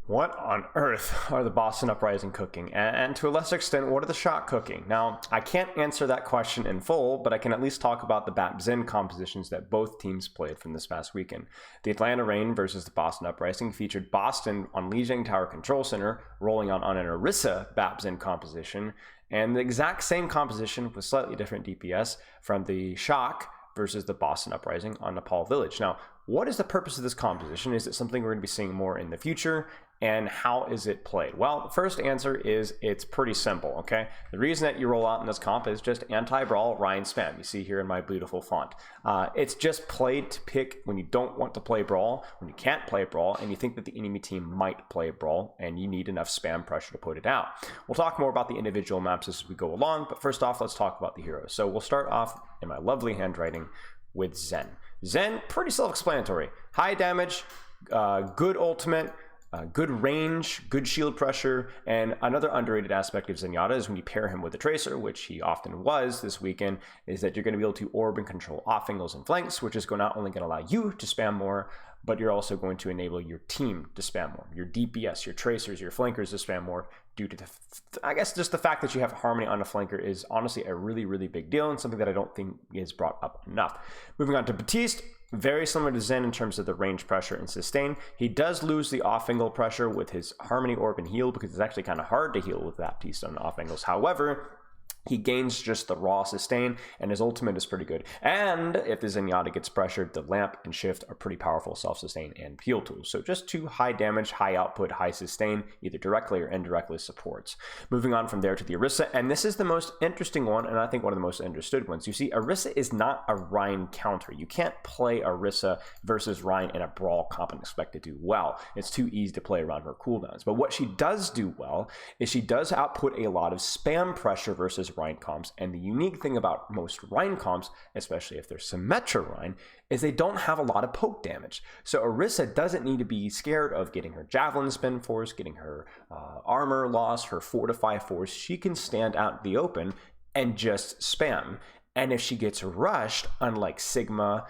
What on earth are the Boston Uprising cooking? And to a lesser extent, what are the Shock cooking? Now, I can't answer that question in full, but I can at least talk about the BapZen compositions that both teams played from this past weekend. The Atlanta Reign versus the Boston Uprising featured Boston on Lijiang Tower Control Center, rolling on an Orisa BapZen composition, and the exact same composition with slightly different DPS from the Shock versus the Boston Uprising on Nepal Village. Now, what is the purpose of this composition? Is it something we're going to be seeing more in the future? And how is it played? Well, the first answer is it's pretty simple, okay? The reason that you roll out in this comp is just anti-brawl Ryan spam. You see here in my beautiful font. It's just played to pick when you don't want to play brawl, when you can't play brawl, and you think that the enemy team might play brawl, and you need enough spam pressure to put it out. We'll talk more about the individual maps as we go along, but first off, let's talk about the heroes. So we'll start off in my lovely handwriting with Zen. Zen, pretty self-explanatory. High damage, good ultimate, good range, good shield pressure, and another underrated aspect of Zenyatta is when you pair him with a Tracer, which he often was this weekend, is that you're going to be able to orb and control off angles and flanks, which is not only going to allow you to spam more, but you're also going to enable your team to spam more, your DPS, your Tracers, your flankers to spam more, due to I guess just the fact that you have Harmony on a flanker is honestly a really, really big deal and something that I don't think is brought up enough. Moving on to Baptiste, very similar to Zen in terms of the range pressure and sustain. He does lose the off angle pressure with his Harmony Orb and heal because it's actually kind of hard to heal with Baptiste on off angles. However, he gains just the raw sustain, and his ultimate is pretty good. And if the Zenyatta gets pressured, the lamp and shift are pretty powerful self-sustain and heal tools. So just two high damage, high output, high sustain, either directly or indirectly supports. Moving on from there to the Orisa, and this is the most interesting one, and I think one of the most understood ones. You see, Orisa is not a Rein counter. You can't play Orisa versus Rein in a brawl comp and expect to do well. It's too easy to play around her cooldowns. But what she does do well is she does output a lot of spam pressure versus Rein comps, and the unique thing about most Rein comps, especially if they're Symmetra Rein, is they don't have a lot of poke damage. So Orisa doesn't need to be scared of getting her Javelin spin force, getting her armor loss, her Fortify force. She can stand out in the open and just spam. And if she gets rushed, unlike Sigma,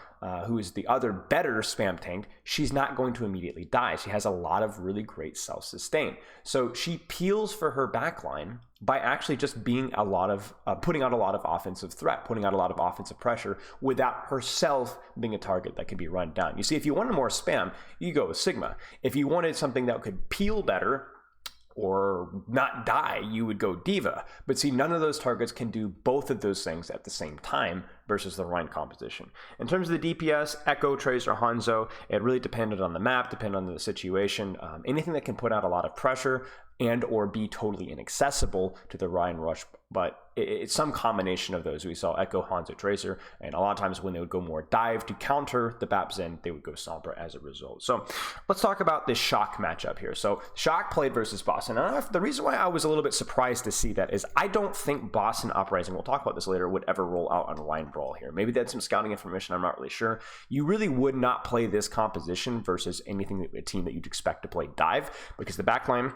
who is the other better spam tank, she's not going to immediately die. She has a lot of really great self-sustain. So she peels for her backline by actually just being a lot of, putting out a lot of offensive threat, putting out a lot of offensive pressure without herself being a target that could be run down. You see, if you wanted more spam, you go with Sigma. If you wanted something that could peel better, or not die, you would go Diva. But see, none of those targets can do both of those things at the same time versus the Rein composition. In terms of the DPS, Echo, Tracer, Hanzo, it really depended on the map, depended on the situation. Anything that can put out a lot of pressure and or be totally inaccessible to the Rein rush, but it's some combination of those. We saw Echo, Hanzo, Tracer, and a lot of times when they would go more dive to counter the BapZen, they would go Sombra as a result. So let's talk about this Shock matchup here. So Shock played versus Boston. And the reason why I was a little bit surprised to see that is I don't think Boston Uprising, we'll talk about this later, would ever roll out on Rein Brawl here. Maybe they had some scouting information, I'm not really sure. You really would not play this composition versus anything, a team that you'd expect to play dive, because the backline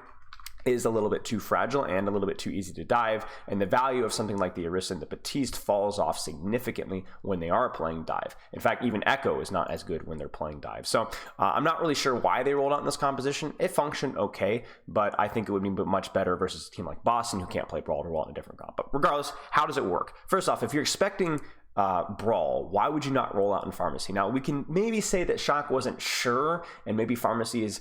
is a little bit too fragile and a little bit too easy to dive, and the value of something like the Orisa and the Baptiste falls off significantly when they are playing dive. In fact, even Echo is not as good when they're playing dive. So I'm not really sure why they rolled out in this composition. It functioned okay, but I think it would be much better versus a team like Boston who can't play Brawl to roll out in a different comp. But regardless, how does it work? First off, if you're expecting Brawl, why would you not roll out in Pharmacy? Now, we can maybe say that Shock wasn't sure, and maybe Pharmacy is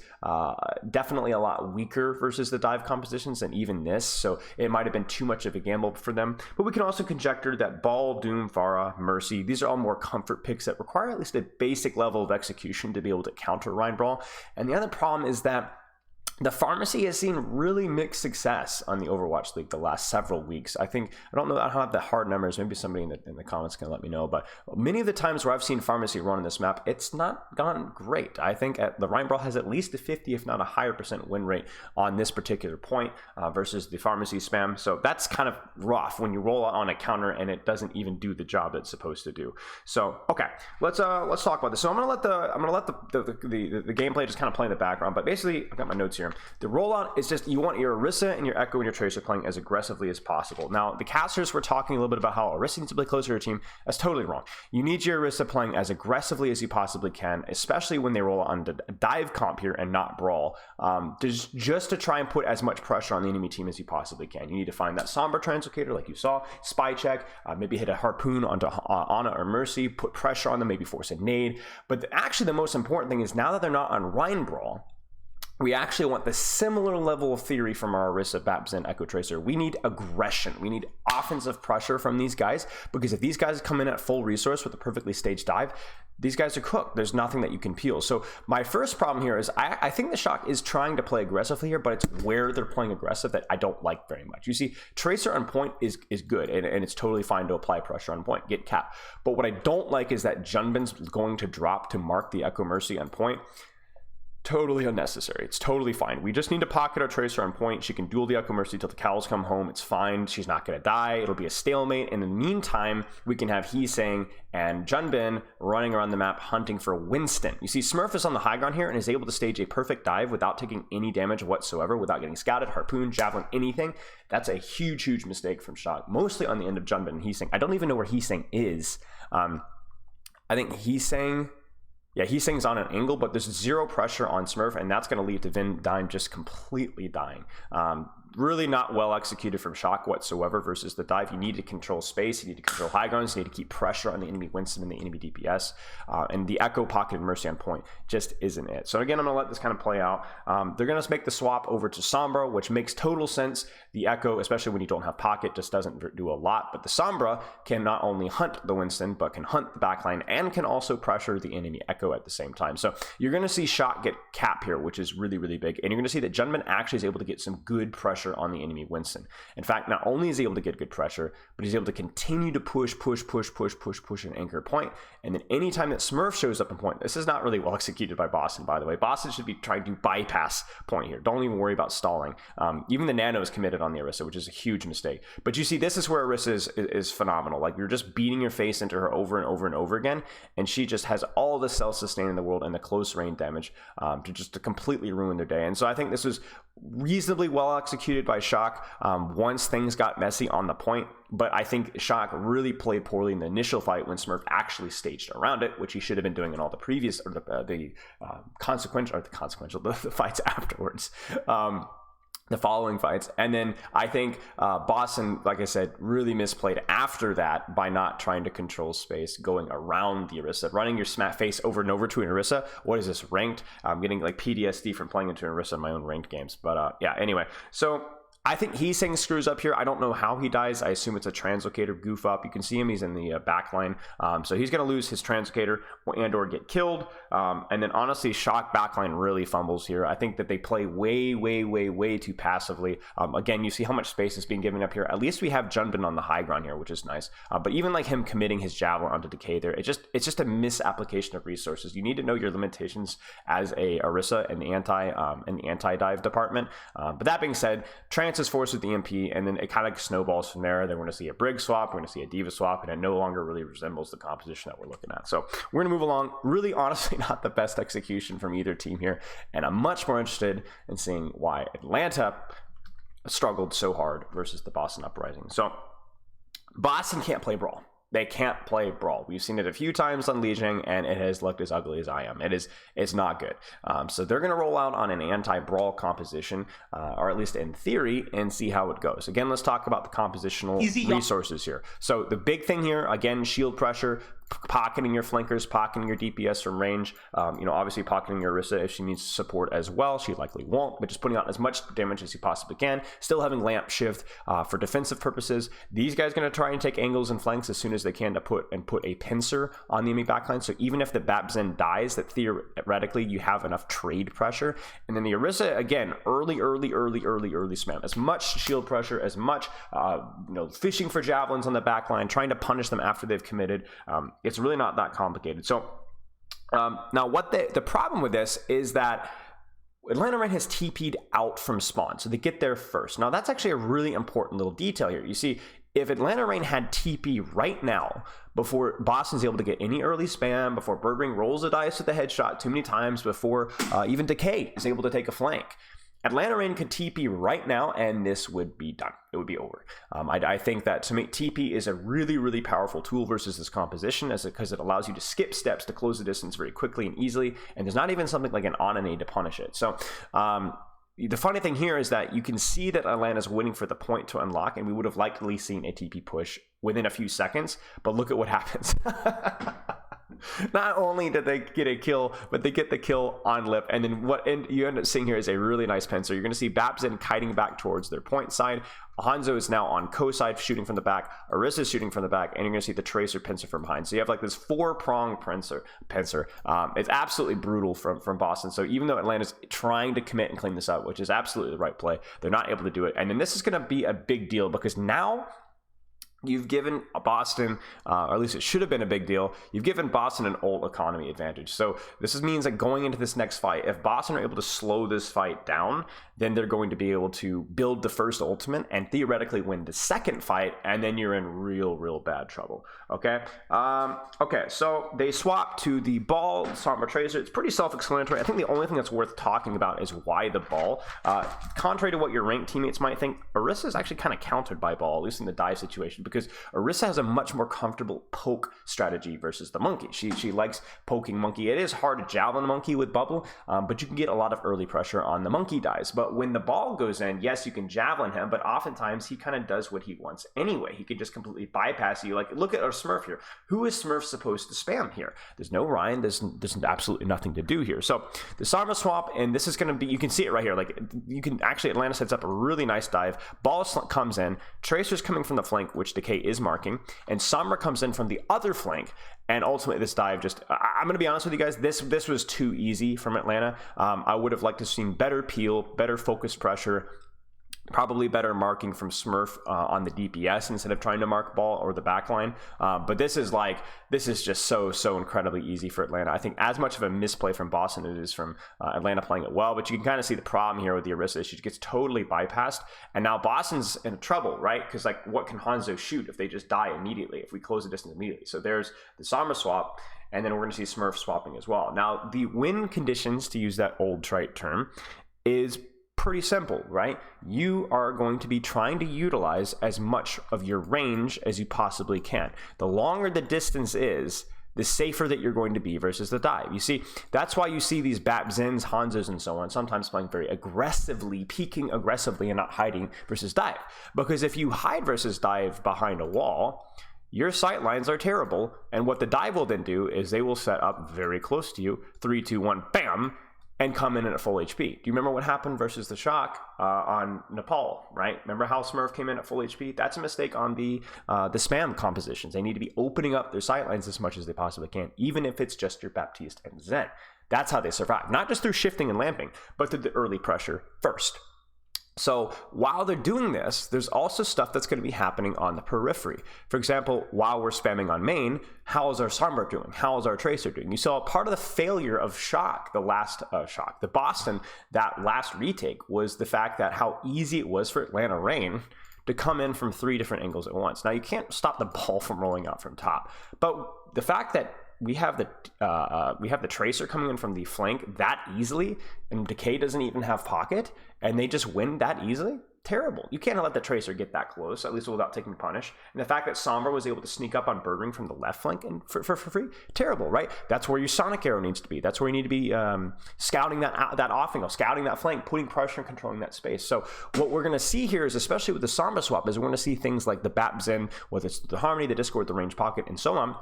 definitely a lot weaker versus the dive compositions than even this, so it might have been too much of a gamble for them. But we can also conjecture that Ball, Doom, Pharah, Mercy, these are all more comfort picks that require at least a basic level of execution to be able to counter Rein Brawl. And the other problem is that the Pharmacy has seen really mixed success on the Overwatch League the last several weeks. I don't know, I don't have the hard numbers. Maybe somebody in the comments can let me know. But many of the times where I've seen Pharmacy run on this map, it's not gone great. I think the Rein Brawl has at least a 50, if not a higher % win rate on this particular point versus the Pharmacy spam. So that's kind of rough when you roll out on a counter and it doesn't even do the job it's supposed to do. So okay, let's talk about this. So I'm gonna let the gameplay just kind of play in the background. But basically, I've got my notes here. here. The rollout is just, you want your Orisa and your Echo and your Tracer playing as aggressively as possible. Now, the casters were talking a little bit about how Orisa needs to play closer to your team. That's totally wrong. You need your Orisa playing as aggressively as you possibly can, especially when they roll on the dive comp here and not brawl, just to try and put as much pressure on the enemy team as you possibly can. You need to find that Sombra Translocator like you saw, spy check, maybe hit a harpoon onto Ana or Mercy, put pressure on them, maybe force a nade. But actually the most important thing is, now that they're not on Rein Brawl, we actually want the similar level of theory from our Orisa, Baptiste, Echo Tracer. We need aggression. We need offensive pressure from these guys, because if these guys come in at full resource with a perfectly staged dive, these guys are cooked. There's nothing that you can peel. So my first problem here is I think the Shock is trying to play aggressively here, but it's where they're playing aggressive that I don't like very much. You see, Tracer on point is good, and it's totally fine to apply pressure on point, get cap. But what I don't like is that Junbin's going to drop to mark the Echo Mercy on point. Totally unnecessary. It's totally fine. We just need to pocket our Tracer on point. She can duel the Echo Mercy till the cows come home. It's fine. She's not going to die. It'll be a stalemate. In the meantime, we can have Heesang and Junbin running around the map hunting for Winston. You see, Smurf is on the high ground here and is able to stage a perfect dive without taking any damage whatsoever, without getting scouted, harpoon, javelin, anything. That's a huge, huge mistake from Shock, mostly on the end of Junbin and Heesang. I don't even know where Heesang is. I think Heesang... Yeah, Heesang's on an angle, but there's zero pressure on Smurf, and that's going to lead to Vin Dime just completely dying. Really not well executed from Shock whatsoever versus the dive. You need to control space, you need to control high grounds, you need to keep pressure on the enemy Winston and the enemy DPS, and the Echo Pocket and Mercy on point just isn't it. So again, I'm going to let this kind of play out. They're going to make the swap over to Sombra, which makes total sense. The Echo, especially when you don't have Pocket, just doesn't do a lot, but the Sombra can not only hunt the Winston, but can hunt the backline and can also pressure the enemy Echo at the same time. So you're going to see Shock get cap here, which is really, really big, and you're going to see that Junbin actually is able to get some good pressure on the enemy Winston. In fact, not only is he able to get good pressure, but he's able to continue to push an anchor point. And then anytime that Smurf shows up in point, this is not really well executed by Boston, by the way. Boston should be trying to bypass point here. Don't even worry about stalling. Even the Nano is committed on the Orisa, which is a huge mistake. But you see, this is where Orisa is phenomenal. Like, you're just beating your face into her over and over and over again, and she just has all the self-sustain in the world and the close range damage to completely ruin their day. And so I think this was reasonably well executed by Shock once things got messy on the point, but I think Shock really played poorly in the initial fight when Smurf actually staged around it, which he should have been doing in all the previous, or the fights afterwards. The following fights. And then I think Boston, like I said, really misplayed after that by not trying to control space, going around the Orisa, running your smack face over and over to an Orisa. What is this, ranked? I'm getting like PTSD from playing into an Orisa in my own ranked games. But yeah, anyway. So I think Heesang screws up here. I don't know how he dies. I assume it's a translocator goof up. You can see him. He's in the backline. So he's going to lose his translocator and or get killed. And then honestly, Shock backline really fumbles here. I think that they play way too passively. Again, you see how much space is being given up here. At least we have Junbin on the high ground here, which is nice. But even like him committing his javelin onto Decay there, it's just a misapplication of resources. You need to know your limitations as a Orisa and the anti-dive department. But that being said, is forced with the EMP, and then it kind of snowballs from there. Then we're going to see a Brig swap, we're going to see a Diva swap, and it no longer really resembles the composition that we're looking at. So we're going to move along. Really, honestly, not the best execution from either team here, and I'm much more interested in seeing why Atlanta struggled so hard versus the Boston Uprising. So Boston can't play Brawl. They can't play Brawl. We've seen it a few times on Lijiang, and it has looked as ugly as I am. It's not good. So they're going to roll out on an anti-Brawl composition, or at least in theory, and see how it goes. Again, let's talk about the compositional resources here. So the big thing here, again, shield pressure, pocketing your flankers, pocketing your DPS from range, obviously pocketing your Orisa if she needs support as well. She likely won't, but just putting out as much damage as you possibly can. Still having lamp shift for defensive purposes. These guys are going to try and take angles and flanks as soon as they can to put a pincer on the enemy backline. So even if the Baptiste dies, that theoretically you have enough trade pressure. And then the Orisa, again, early spam. As much shield pressure, as much fishing for javelins on the backline, trying to punish them after they've committed. It's really not that complicated. So now what the problem with this is that Atlanta Reign has TP'd out from spawn, so they get there first. Now that's actually a really important little detail here. You see, if Atlanta Reign had TP right now, before Boston's able to get any early spam, before Birdring rolls the dice with the headshot too many times, before even Decay is able to take a flank, Atlanta Reign could TP right now, and this would be done. It would be over. I think that to make TP is a really, really powerful tool versus this composition, because it allows you to skip steps to close the distance very quickly and easily, and there's not even something like an on-and-a to punish it. So the funny thing here is that you can see that Atlanta's waiting for the point to unlock, and we would have likely seen a TP push within a few seconds, but look at what happens. Not only did they get a kill, but they get the kill on lip, and then what you end up seeing here is a really nice pincer. You're going to see Baptiste kiting back towards their point side. Hanzo is now on co-side shooting from the back. Orisa is shooting from the back, and you're going to see the Tracer pincer from behind. So you have like this 4-prong pincer. It's absolutely brutal from Boston. So even though Atlanta's trying to commit and clean this up, which is absolutely the right play, they're not able to do it. And then this is going to be a big deal, because now you've given Boston, or at least it should have been a big deal, you've given Boston an ult economy advantage. So this means that going into this next fight, if Boston are able to slow this fight down, then they're going to be able to build the first ultimate and theoretically win the second fight, and then you're in real bad trouble. Okay, so they swap to the ball, Sombra Tracer. It's pretty self-explanatory. I think the only thing that's worth talking about is why the ball. Contrary to what your ranked teammates might think, Orisa is actually kind of countered by ball, at least in the dive situation, because Orisa has a much more comfortable poke strategy versus the monkey. She likes poking monkey. It is hard to javelin monkey with bubble, but you can get a lot of early pressure on the monkey dives. But when the ball goes in, yes, you can javelin him, but oftentimes he kind of does what he wants anyway. He could just completely bypass you. Like, look at our Smurf here. Who is Smurf supposed to spam here? There's no Ryan. There's absolutely nothing to do here. So the Sombra swap, and this is going to be, you can see it right here. Like, you can actually, Atlanta sets up a really nice dive. Ball comes in. Tracer's coming from the flank, which Decay is marking, and Sombra comes in from the other flank. And ultimately, this dive just, I'm going to be honest with you guys, this was too easy from Atlanta. I would have liked to have seen better peel, better focus pressure, probably better marking from Smurf on the DPS instead of trying to mark ball or the backline. But this is just so incredibly easy for Atlanta. I think as much of a misplay from Boston as it is from Atlanta playing it well, but you can kind of see the problem here with the Orisa. She gets totally bypassed, and now Boston's in trouble, right? Because like, what can Hanzo shoot if they just die immediately, if we close the distance immediately? So there's the Sombra swap, and then we're going to see Smurf swapping as well. Now, the win conditions, to use that old trite term, is pretty simple, right? You are going to be trying to utilize as much of your range as you possibly can. The longer the distance is, the safer that you're going to be versus the dive. You see, that's why you see these Zens, Hanzos, and so on sometimes playing very aggressively, peeking aggressively and not hiding versus dive. Because if you hide versus dive behind a wall, your sight lines are terrible, and what the dive will then do is they will set up very close to you, 3, 2, 1, bam, and come in at full HP. Do you remember what happened versus the Shock on Nepal, right? Remember how Smurf came in at full HP? That's a mistake on the spam compositions. They need to be opening up their sightlines as much as they possibly can, even if it's just your Baptiste and Zen. That's how they survive. Not just through shifting and lamping, but through the early pressure first. So while they're doing this, there's also stuff that's going to be happening on the periphery. For example, while we're spamming on main, how is our Sombra doing? How is our Tracer doing? You saw part of the failure of Shock, the last Shock, the Boston, that last retake, was the fact that how easy it was for Atlanta Reign to come in from 3 different angles at once. Now, you can't stop the ball from rolling out from top, but the fact that we have the Tracer coming in from the flank that easily, and Decay doesn't even have pocket, and they just win that easily. Terrible. You can't let the Tracer get that close, at least without taking punish. And the fact that Sombra was able to sneak up on Birdring from the left flank and for free, terrible, right? That's where your Sonic Arrow needs to be. That's where you need to be scouting that off angle, scouting that flank, putting pressure and controlling that space. So what we're going to see here is, especially with the Sombra swap, is we're going to see things like the Bap Zen, whether it's the Harmony, the Discord, the range pocket, and so on,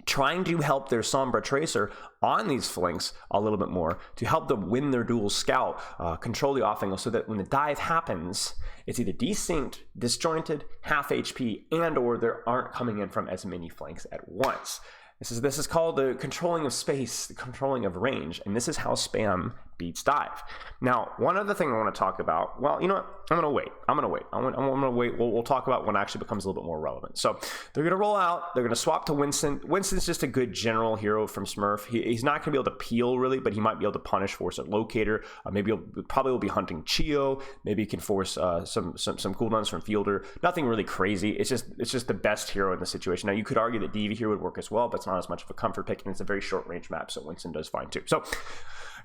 trying to help their Sombra Tracer on these flanks a little bit more to help them win their dual scout, control the off angle, so that when the dive happens, it's either desynced, disjointed, half HP, and or they aren't coming in from as many flanks at once. This is called the controlling of space, the controlling of range, and this is how spam beats dive. Now, one other thing I want to talk about, well, you know what? I'm going to wait. I'm going to wait. We'll talk about when it actually becomes a little bit more relevant. So they're going to roll out. They're going to swap to Winston. Winston's just a good general hero from Smurf. He's not going to be able to peel, really, but he might be able to punish, force a locator. Maybe he'll probably be hunting Chio. Maybe he can force some cooldowns from Fielder. Nothing really crazy. It's just the best hero in the situation. Now, you could argue that DV here would work as well, but it's not as much of a comfort pick, and it's a very short range map, so Winston does fine too. So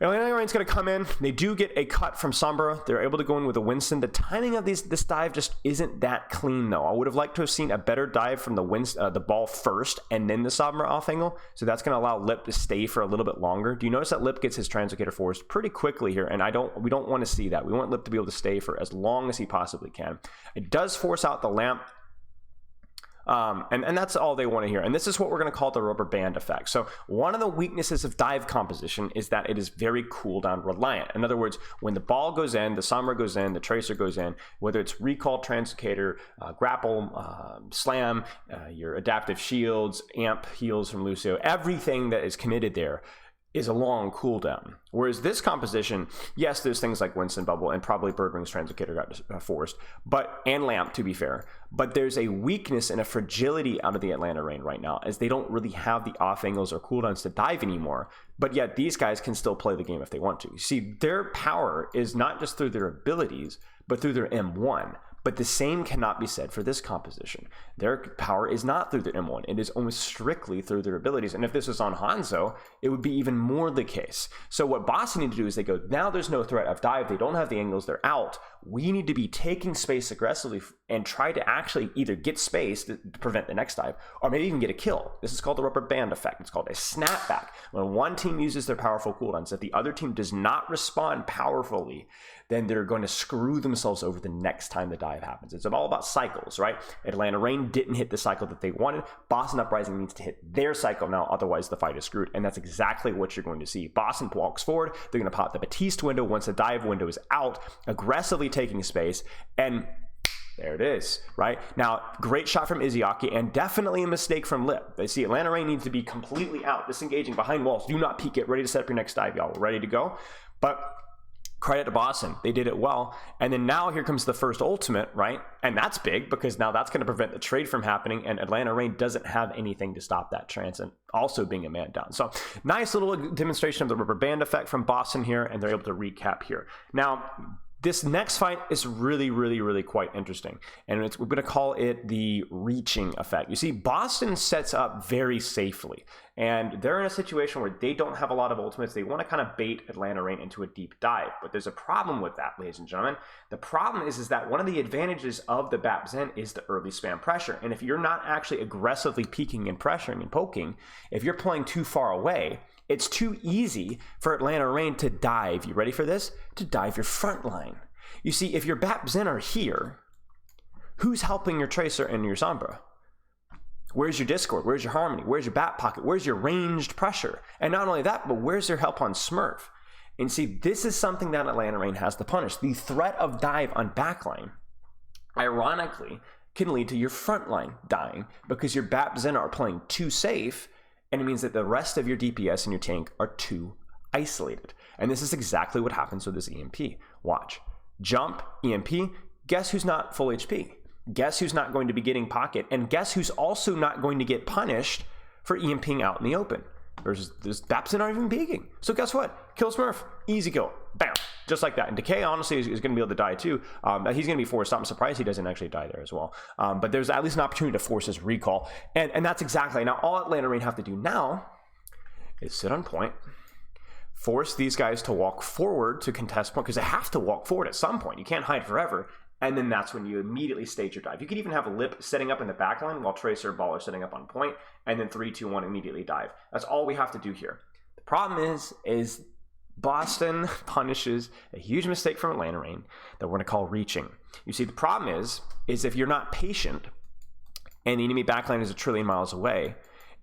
Atlanta Rain's going to come in. They do get a cut from Sombra. They're able to go in with a Winston. The timing of this dive just isn't that clean, though. I would have liked to have seen a better dive from the ball first and then the Sombra off angle. So that's going to allow Lip to stay for a little bit longer. Do you notice that Lip gets his Translocator forced pretty quickly here? And we don't want to see that. We want Lip to be able to stay for as long as he possibly can. It does force out the lamp. And that's all they want to hear. And this is what we're going to call the rubber band effect. So one of the weaknesses of dive composition is that it is very cooldown reliant. In other words, when the ball goes in, the Sombra goes in, the Tracer goes in, whether it's recall, translocator, grapple, slam, your adaptive shields, amp heals from Lucio, everything that is committed there is a long cooldown. Whereas this composition, yes, there's things like Winston Bubble and probably Birdwing's Translocator got forced, and Lamp, to be fair. But there's a weakness and a fragility out of the Atlanta Reign right now, as they don't really have the off angles or cooldowns to dive anymore. But yet these guys can still play the game if they want to. You see, their power is not just through their abilities, but through their M1. But the same cannot be said for this composition. Their power is not through their M1. It is almost strictly through their abilities. And if this was on Hanzo, it would be even more the case. So what Boston need to do is they go, now there's no threat of dive. They don't have the angles. They're out. We need to be taking space aggressively and try to actually either get space to prevent the next dive or maybe even get a kill. This is called the rubber band effect. It's called a snapback. When one team uses their powerful cooldowns, if the other team does not respond powerfully, then they're going to screw themselves over the next time the dive happens. It's all about cycles, right? Atlanta Reign didn't hit the cycle that they wanted. Boston Uprising needs to hit their cycle now, otherwise the fight is screwed. And that's exactly what you're going to see. Boston walks forward. They're going to pop the Baptiste window once the dive window is out, aggressively taking space, and there it is, right? Now, great shot from Izzyaki, and definitely a mistake from Lip. They see Atlanta Reign needs to be completely out, disengaging behind walls. Do not peek. Get ready to set up your next dive, y'all. We're ready to go. But credit to Boston. They did it well. And then now here comes the first ultimate, right? And that's big because now that's going to prevent the trade from happening, and Atlanta Reign doesn't have anything to stop that trance, and also being a man down. So nice little demonstration of the rubber band effect from Boston here, and they're able to recap here. Now, this next fight is really quite interesting, and we're going to call it the reaching effect. You see, Boston sets up very safely, and they're in a situation where they don't have a lot of ultimates. They want to kind of bait Atlanta Reign into a deep dive, but there's a problem with that, ladies and gentlemen. The problem is that one of the advantages of the Bap Zen is the early spam pressure, and if you're not actually aggressively peeking and pressuring and poking, if you're playing too far away, it's too easy for Atlanta Reign to dive. You ready for this? To dive your front line. You see, if your Bap Zen are here, who's helping your Tracer and your Sombra? Where's your Discord? Where's your Harmony? Where's your Bat Pocket? Where's your ranged pressure? And not only that, but where's their help on Smurf? And see, this is something that Atlanta Reign has to punish. The threat of dive on backline, ironically, can lead to your front line dying because your Bap Zen are playing too safe, and it means that the rest of your DPS and your tank are too isolated. And this is exactly what happens with this EMP. Watch. Jump, EMP, guess who's not full HP? Guess who's not going to be getting pocket? And guess who's also not going to get punished for EMPing out in the open? Versus this Bapson aren't even peeking. So guess what? Kill Smurf. Easy kill. Bam. Just like that. And Decay, honestly, is going to be able to die too. He's going to be forced. I'm surprised he doesn't actually die there as well. But there's at least an opportunity to force his recall. And that's exactly. Now, all Atlanta Reign have to do now is sit on point, force these guys to walk forward to contest point, because they have to walk forward at some point. You can't hide forever. And then that's when you immediately stage your dive. You could even have a Lip setting up in the backline while Tracer Ball are setting up on point, and then 3, 2, 1 immediately dive. That's all we have to do here. The problem is Boston punishes a huge mistake from Atlanta Reign that we're going to call reaching. You see, the problem is if you're not patient and the enemy backline is 1 trillion miles away,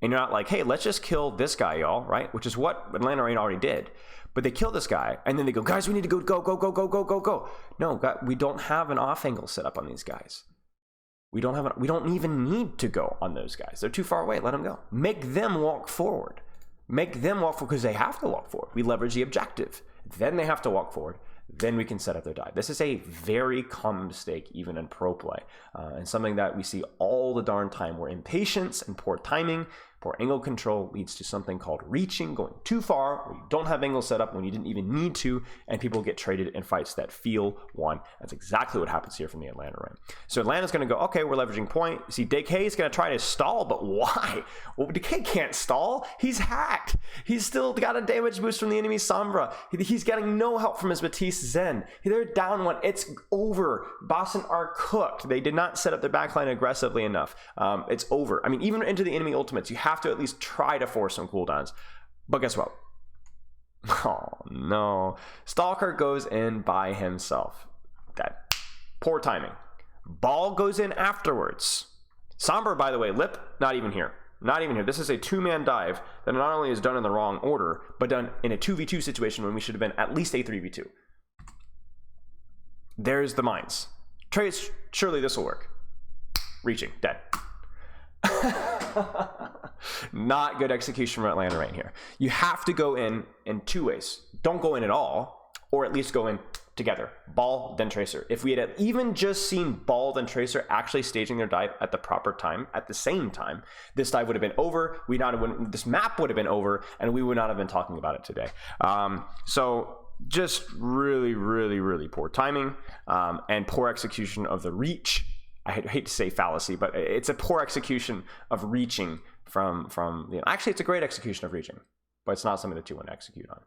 and you're not like, hey, let's just kill this guy, y'all, right? Which is what Atlanta Reign already did. But they kill this guy, and then they go, guys, we need to go. No, God, we don't have an off angle set up on these guys. We don't even need to go on those guys. They're too far away. Let them go. Make them walk forward. Make them walk forward because they have to walk forward. We leverage the objective. Then they have to walk forward. Then we can set up their dive. This is a very common mistake, even in pro play, and something that we see all the darn time, where impatience and poor timing Poor angle control leads to something called reaching, going too far, where you don't have angle set up when you didn't even need to, and people get traded in fights that feel won. That's exactly what happens here from the Atlanta Reign. So Atlanta's going to go, okay, we're leveraging point. See, Decay is going to try to stall, but why? Well, Decay can't stall. He's hacked. He's still got a damage boost from the enemy Sombra. He's getting no help from his Baptiste Zen. They're down one. It's over. Boston are cooked. They did not set up their backline aggressively enough. It's over. I mean, even into the enemy ultimates, you have to at least try to force some cooldowns. But guess what? Oh no. Stalker goes in by himself. Dead. Poor timing. Ball goes in afterwards. Sombra, by the way, Lip, not even here. Not even here. This is a two-man dive that not only is done in the wrong order, but done in a 2v2 situation when we should have been at least a 3v2. There's the mines. Trace, surely this will work. Reaching, dead. Not good execution from Atlanta right here. You have to go in two ways. Don't go in at all, or at least go in together. Ball, then Tracer. If we had even just seen Ball, then Tracer actually staging their dive at the proper time, at the same time, this dive would have been over. This map would have been over, and we would not have been talking about it today. So just really, really, really poor timing and poor execution of the reach. I hate to say fallacy, but it's a poor execution of reaching from actually, it's a great execution of reaching, but it's not something that you want to execute on.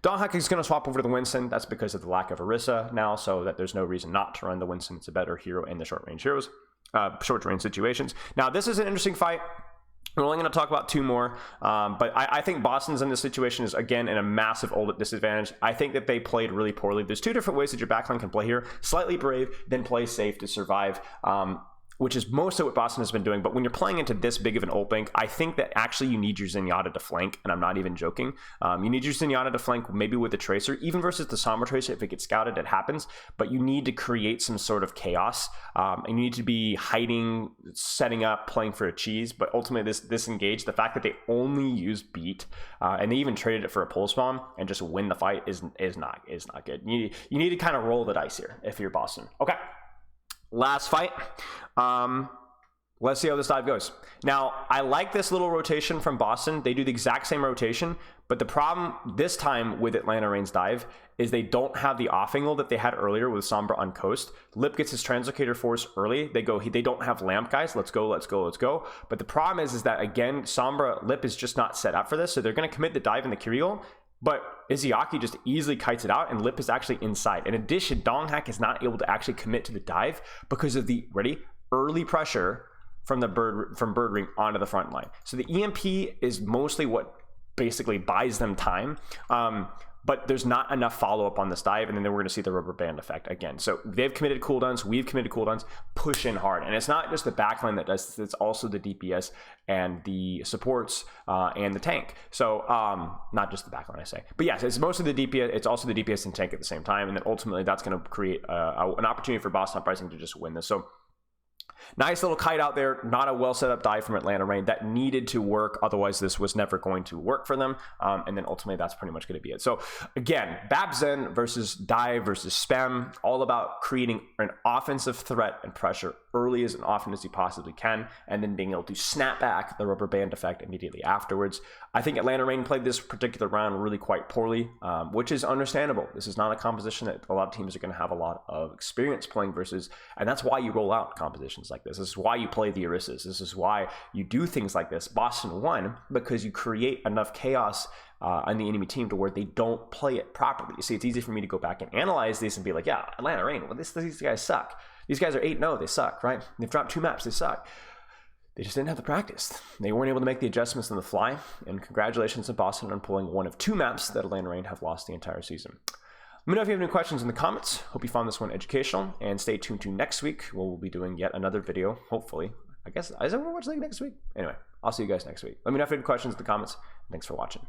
Donghak is going to swap over to the Winston. That's because of the lack of Orisa now, so that there's no reason not to run the Winston. It's a better hero in the short range situations. Now, this is an interesting fight. We're only going to talk about two more, but I think Boston's in this situation is, again, in a massive ult disadvantage. I think that they played really poorly. There's two different ways that your backline can play here. Slightly brave, then play safe to survive, which is most of what Boston has been doing. But when you're playing into this big of an ult bank, I think that actually you need your Zenyatta to flank, and I'm not even joking. You need your Zenyatta to flank maybe with the Tracer, even versus the Sombra Tracer. If it gets scouted, it happens. But you need to create some sort of chaos, and you need to be hiding, setting up, playing for a cheese. But ultimately, this engage, the fact that they only use beat, and they even traded it for a pulse bomb and just win the fight is not good. You need to kind of roll the dice here if you're Boston. Okay. Last fight. Let's see how this dive goes. Now, I like this little rotation from Boston. They do the exact same rotation, but the problem this time with Atlanta Reign's dive is they don't have the off angle that they had earlier with Sombra on coast. Lip gets his translocator force early. They don't have lamp, guys. Let's go. But the problem is that, again, Sombra Lip is just not set up for this, so they're going to commit the dive in the Kyriel. But Izayaki just easily kites it out, and Lip is actually inside. In addition, Donghak is not able to actually commit to the dive because of the early pressure from Bird Ring onto the front line. So the EMP is mostly what basically buys them time. But there's not enough follow-up on this dive, and then we're going to see the rubber band effect again. So they've committed cooldowns, we've committed cooldowns, push in hard. And it's not just the backline that does this, it's also the DPS and the supports and the tank. So not just the backline, I say. But yes, it's mostly the DPS, it's also the DPS and tank at the same time, and then ultimately that's going to create an opportunity for Boston Uprising to just win this. So nice little kite out there, not a well set up dive from Atlanta Reign that needed to work, otherwise this was never going to work for them, and then ultimately that's pretty much going to be it. So again, Babzen versus dive versus spam, all about creating an offensive threat and pressure early as often as you possibly can, and then being able to snap back the rubber band effect immediately afterwards. I think Atlanta Reign played this particular round really quite poorly, which is understandable. This is not a composition that a lot of teams are going to have a lot of experience playing versus, and that's why you roll out compositions like this. This is why you play the Orisas. This is why you do things like this. Boston won because you create enough chaos on the enemy team to where they don't play it properly. You see, it's easy for me to go back and analyze this and be like, yeah, Atlanta Reign, well, these guys suck. These guys are 8-0, they suck, right? They've dropped 2 maps, they suck. They just didn't have the practice. They weren't able to make the adjustments on the fly, and congratulations to Boston on pulling one of 2 maps that Atlanta Reign have lost the entire season. Let me know if you have any questions in the comments. Hope you found this one educational, and stay tuned to next week where we'll be doing yet another video, hopefully. I guess, is Overwatch League next week? Anyway, I'll see you guys next week. Let me know if you have any questions in the comments. Thanks for watching.